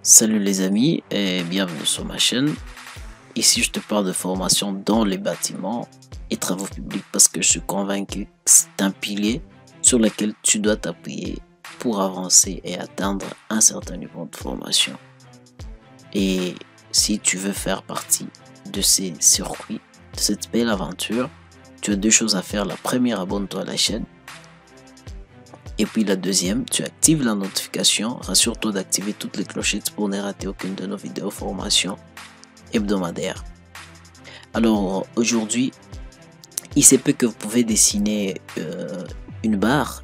Salut les amis et bienvenue sur ma chaîne. Ici je te parle de formation dans les bâtiments et travaux publics parce que je suis convaincu que c'est un pilier sur lequel tu dois t'appuyer pour avancer et atteindre un certain niveau de formation. Et si tu veux faire partie de ces circuits, de cette belle aventure, tu as deux choses à faire. La première, abonne-toi à la chaîne. Et puis la deuxième, tu actives la notification. Rassure-toi d'activer toutes les clochettes pour ne rater aucune de nos vidéos formation hebdomadaires. Alors aujourd'hui, il se peut que vous pouvez dessiner une barre,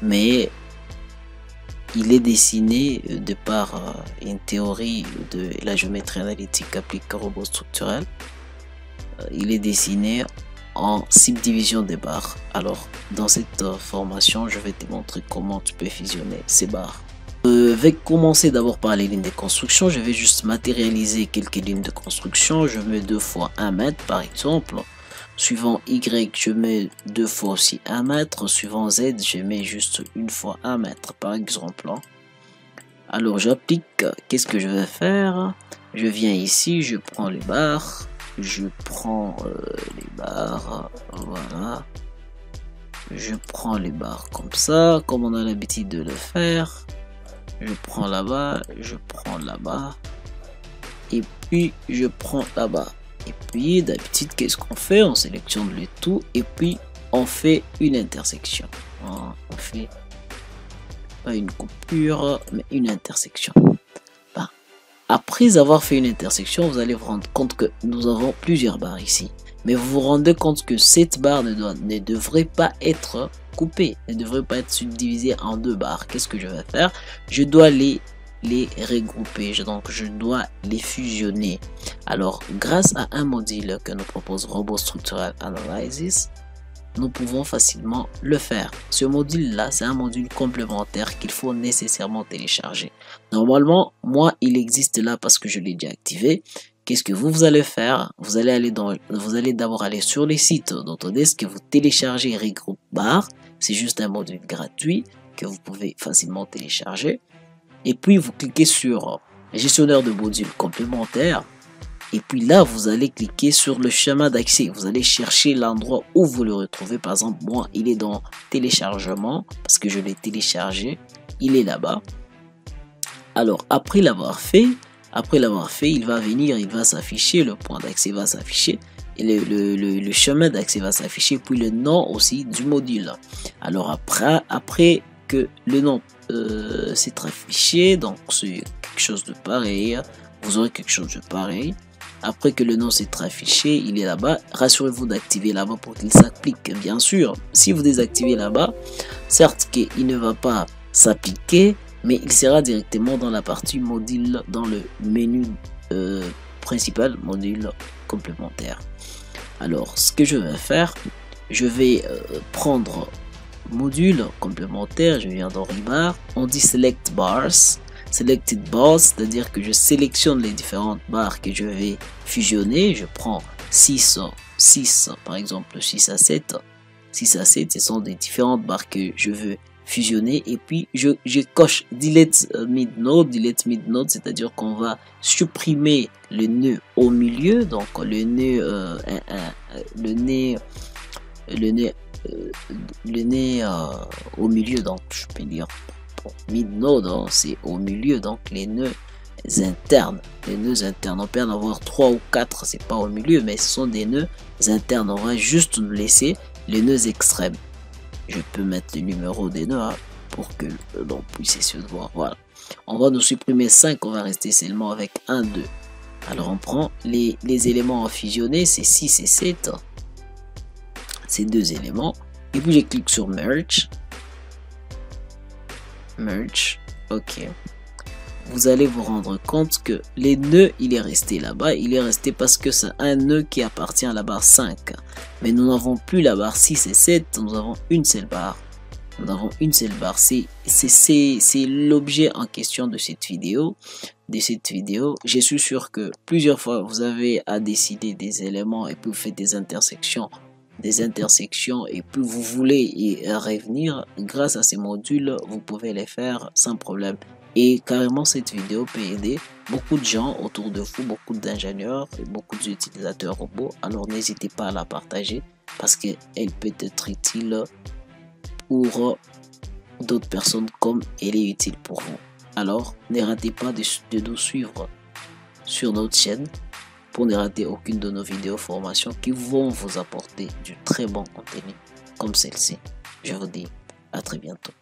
mais il est dessiné de par une théorie de la géométrie analytique appliquée au robot structurel. Il est dessiné en subdivision des barres. Alors dans cette formation je vais te montrer comment tu peux fusionner ces barres. Je vais commencer d'abord par les lignes de construction. Je vais juste matérialiser quelques lignes de construction. Je mets 2 fois 1 mètre par exemple. Suivant Y je mets 2 fois aussi 1 mètre. Suivant Z je mets juste une fois 1 mètre par exemple. Alors j'applique. Qu'est-ce que je vais faire? Je viens ici, je prends les barres. Je prends les barres, voilà. Je prends les barres comme ça, comme on a l'habitude de le faire. Je prends là-bas, je prends là-bas. Et puis, je prends là-bas. Et puis, d'habitude, qu'est-ce qu'on fait? On sélectionne le tout et puis on fait une intersection. On fait pas une coupure, mais une intersection. Après avoir fait une intersection, vous allez vous rendre compte que nous avons plusieurs barres ici. Mais vous vous rendez compte que cette barre ne devrait pas être coupée, ne devrait pas être subdivisée en 2 barres. Qu'est-ce que je vais faire? Je dois les regrouper, donc je dois les fusionner. Alors, grâce à un module que nous propose Robot Structural Analysis, nous pouvons facilement le faire. Ce module là, c'est un module complémentaire qu'il faut nécessairement télécharger. Normalement, moi il existe là parce que je l'ai déjà activé. Qu'est-ce que vous allez faire? Vous allez d'abord aller sur les sites d'Autodesk que vous téléchargez Regroup Bar. C'est juste un module gratuit que vous pouvez facilement télécharger. Et puis vous cliquez sur gestionnaire de modules complémentaires. Et puis là, vous allez cliquer sur le schéma d'accès. Vous allez chercher l'endroit où vous le retrouvez. Par exemple, moi, il est dans téléchargement parce que je l'ai téléchargé. Il est là-bas. Alors, après l'avoir fait, il va venir, il va s'afficher. Le point d'accès va s'afficher. Et le chemin d'accès va s'afficher. Puis le nom aussi du module. Alors, après que le nom s'est affiché, donc c'est quelque chose de pareil. Vous aurez quelque chose de pareil. Après que le nom s'est affiché, il est là-bas. Rassurez-vous d'activer là-bas pour qu'il s'applique. Bien sûr, si vous désactivez là-bas, certes qu'il ne va pas s'appliquer, mais il sera directement dans la partie module, dans le menu principal, module complémentaire. Alors, ce que je vais faire, je vais prendre module complémentaire. Je viens dans Rebar. On dit Select Bars. Selected Bars, c'est-à-dire que je sélectionne les différentes barres que je vais fusionner. Je prends 6 par exemple 6 à 7, ce sont des différentes barres que je veux fusionner. Et puis je coche Delete Mid Node, c'est-à-dire qu'on va supprimer le nœud au milieu, donc le nœud au milieu, donc je peux dire mid-node, hein, c'est au milieu, donc les nœuds internes. On peut en avoir 3 ou 4, c'est pas au milieu, mais ce sont des nœuds internes. On va juste nous laisser les nœuds extrêmes. Je peux mettre le numéro des nœuds hein, pour que l'on puisse essayer de voir. Voilà. On va nous supprimer 5, on va rester seulement avec 1, 2. Alors on prend les éléments à fusionner, c'est 6 et 7. Ces deux éléments. Et puis je clique sur Merge. Ok. Vous allez vous rendre compte que les nœuds, il est resté là-bas. Il est resté parce que c'est un nœud qui appartient à la barre 5. Mais nous n'avons plus la barre 6 et 7. Nous avons une seule barre. C'est l'objet en question de cette vidéo. Je suis sûr que plusieurs fois vous avez à décider des éléments et puis vous faites des intersections des intersections et puis vous voulez y revenir, grâce à ces modules, vous pouvez les faire sans problème. Et carrément, cette vidéo peut aider beaucoup de gens autour de vous, beaucoup d'ingénieurs et beaucoup d'utilisateurs robots. Alors n'hésitez pas à la partager parce qu'elle peut être utile pour d'autres personnes comme elle est utile pour vous. Alors ne ratez pas de nous suivre sur notre chaîne pour ne rater aucune de nos vidéos formations qui vont vous apporter du très bon contenu comme celle-ci. Je vous dis à très bientôt.